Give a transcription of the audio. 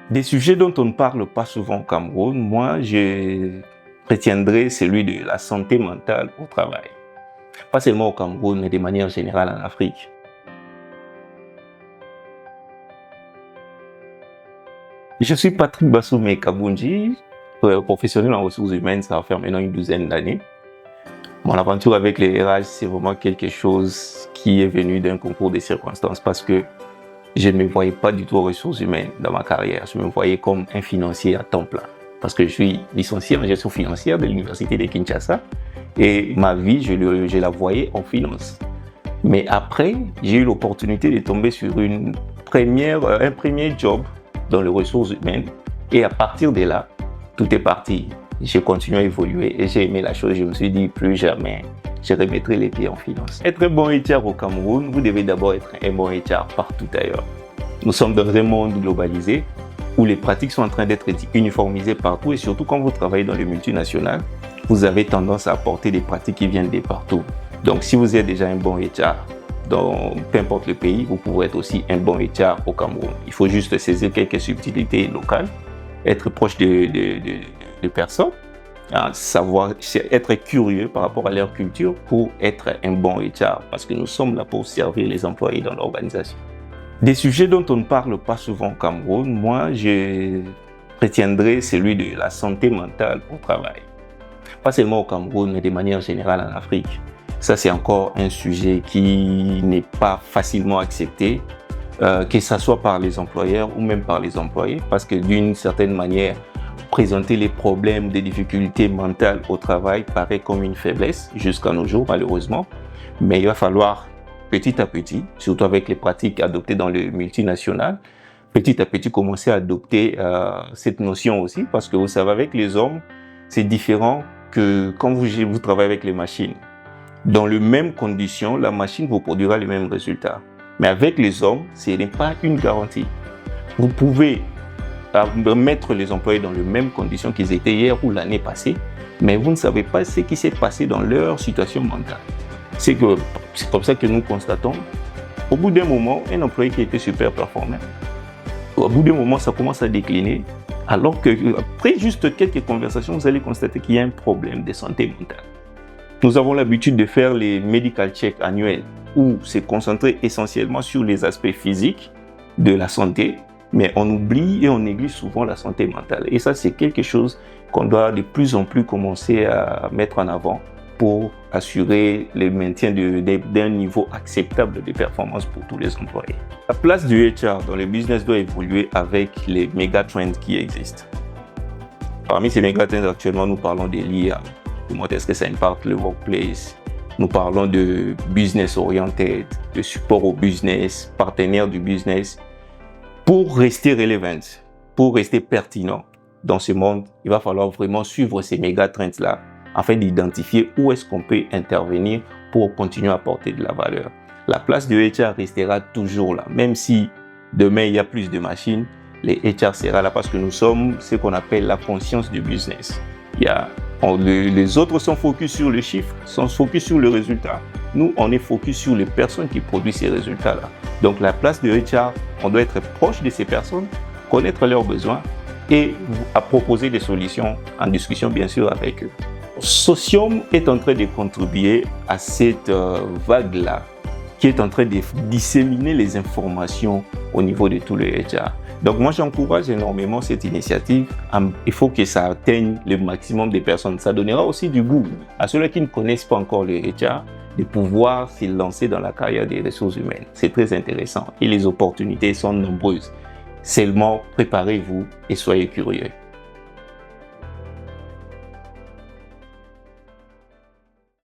Des sujets dont on ne parle pas souvent au Cameroun, moi, je retiendrai celui de la santé mentale au travail. Pas seulement au Cameroun, mais de manière générale en Afrique. Je suis Patrick Bassoumé Kabunji, professionnel en ressources humaines, ça va faire maintenant une douzaine d'années. Mon aventure avec les RH, c'est vraiment quelque chose qui est venu d'un concours de circonstances parce que je ne me voyais pas du tout aux ressources humaines dans ma carrière. Je me voyais comme un financier à temps plein parce que je suis licencié en gestion financière de l'université de Kinshasa et ma vie, je la voyais en finance. Mais après, j'ai eu l'opportunité de tomber sur un premier job dans les ressources humaines et à partir de là, tout est parti. J'ai continué à évoluer et j'ai aimé la chose. Je me suis dit, plus jamais, je remettrai les pieds en finance. Être un bon HR au Cameroun, vous devez d'abord être un bon HR partout ailleurs. Nous sommes dans un monde globalisé où les pratiques sont en train d'être uniformisées partout et surtout quand vous travaillez dans le multinational, vous avez tendance à apporter des pratiques qui viennent de partout. Donc si vous êtes déjà un bon HR dans peu importe le pays, vous pouvez être aussi un bon HR au Cameroun. Il faut juste saisir quelques subtilités locales, être proche de personnes, savoir être curieux par rapport à leur culture pour être un bon HR parce que nous sommes là pour servir les employés dans l'organisation. Des sujets dont on ne parle pas souvent au Cameroun, moi je retiendrai celui de la santé mentale au travail. Pas seulement au Cameroun, mais de manière générale en Afrique. Ça c'est encore un sujet qui n'est pas facilement accepté, que ce soit par les employeurs ou même par les employés, parce que d'une certaine manière, présenter les problèmes, des difficultés mentales au travail paraît comme une faiblesse jusqu'à nos jours malheureusement, mais il va falloir petit à petit, surtout avec les pratiques adoptées dans le multinational, petit à petit commencer à adopter cette notion aussi, parce que vous savez avec les hommes, c'est différent que quand vous travaillez avec les machines. Dans les mêmes conditions, la machine vous produira les mêmes résultats. Mais avec les hommes, ce n'est pas une garantie. Vous pouvez mettre les employés dans les mêmes conditions qu'ils étaient hier ou l'année passée, mais vous ne savez pas ce qui s'est passé dans leur situation mentale. C'est comme ça que nous constatons, au bout d'un moment, un employé qui était super performant, au bout d'un moment, ça commence à décliner, alors qu'après juste quelques conversations, vous allez constater qu'il y a un problème de santé mentale. Nous avons l'habitude de faire les medical checks annuels, où c'est concentré essentiellement sur les aspects physiques de la santé, mais on oublie et on néglige souvent la santé mentale. Et ça, c'est quelque chose qu'on doit de plus en plus commencer à mettre en avant pour assurer le maintien d'un niveau acceptable de performance pour tous les employés. La place du HR dans le business doit évoluer avec les méga trends qui existent. Parmi ces méga trends, actuellement, nous parlons de l'IA. Comment est-ce que ça impacte le workplace? Nous parlons de business oriented, de support au business, partenaire du business. Pour rester relevant, pour rester pertinent dans ce monde, il va falloir vraiment suivre ces méga trends-là afin d'identifier où est-ce qu'on peut intervenir pour continuer à apporter de la valeur. La place de HR restera toujours là, même si demain il y a plus de machines, les HR sera là parce que nous sommes ce qu'on appelle la conscience du business. Les autres sont focus sur le chiffre, sont focus sur le résultat. Nous, on est focus sur les personnes qui produisent ces résultats-là. Donc la place de HR, on doit être proche de ces personnes, connaître leurs besoins et à proposer des solutions en discussion bien sûr avec eux. Socium est en train de contribuer à cette vague-là qui est en train de disséminer les informations au niveau de tous les HR. Donc moi j'encourage énormément cette initiative. Il faut que ça atteigne le maximum de personnes. Ça donnera aussi du goût à ceux qui ne connaissent pas encore le HR de pouvoir se lancer dans la carrière des ressources humaines. C'est très intéressant et les opportunités sont nombreuses. Seulement préparez-vous et soyez curieux.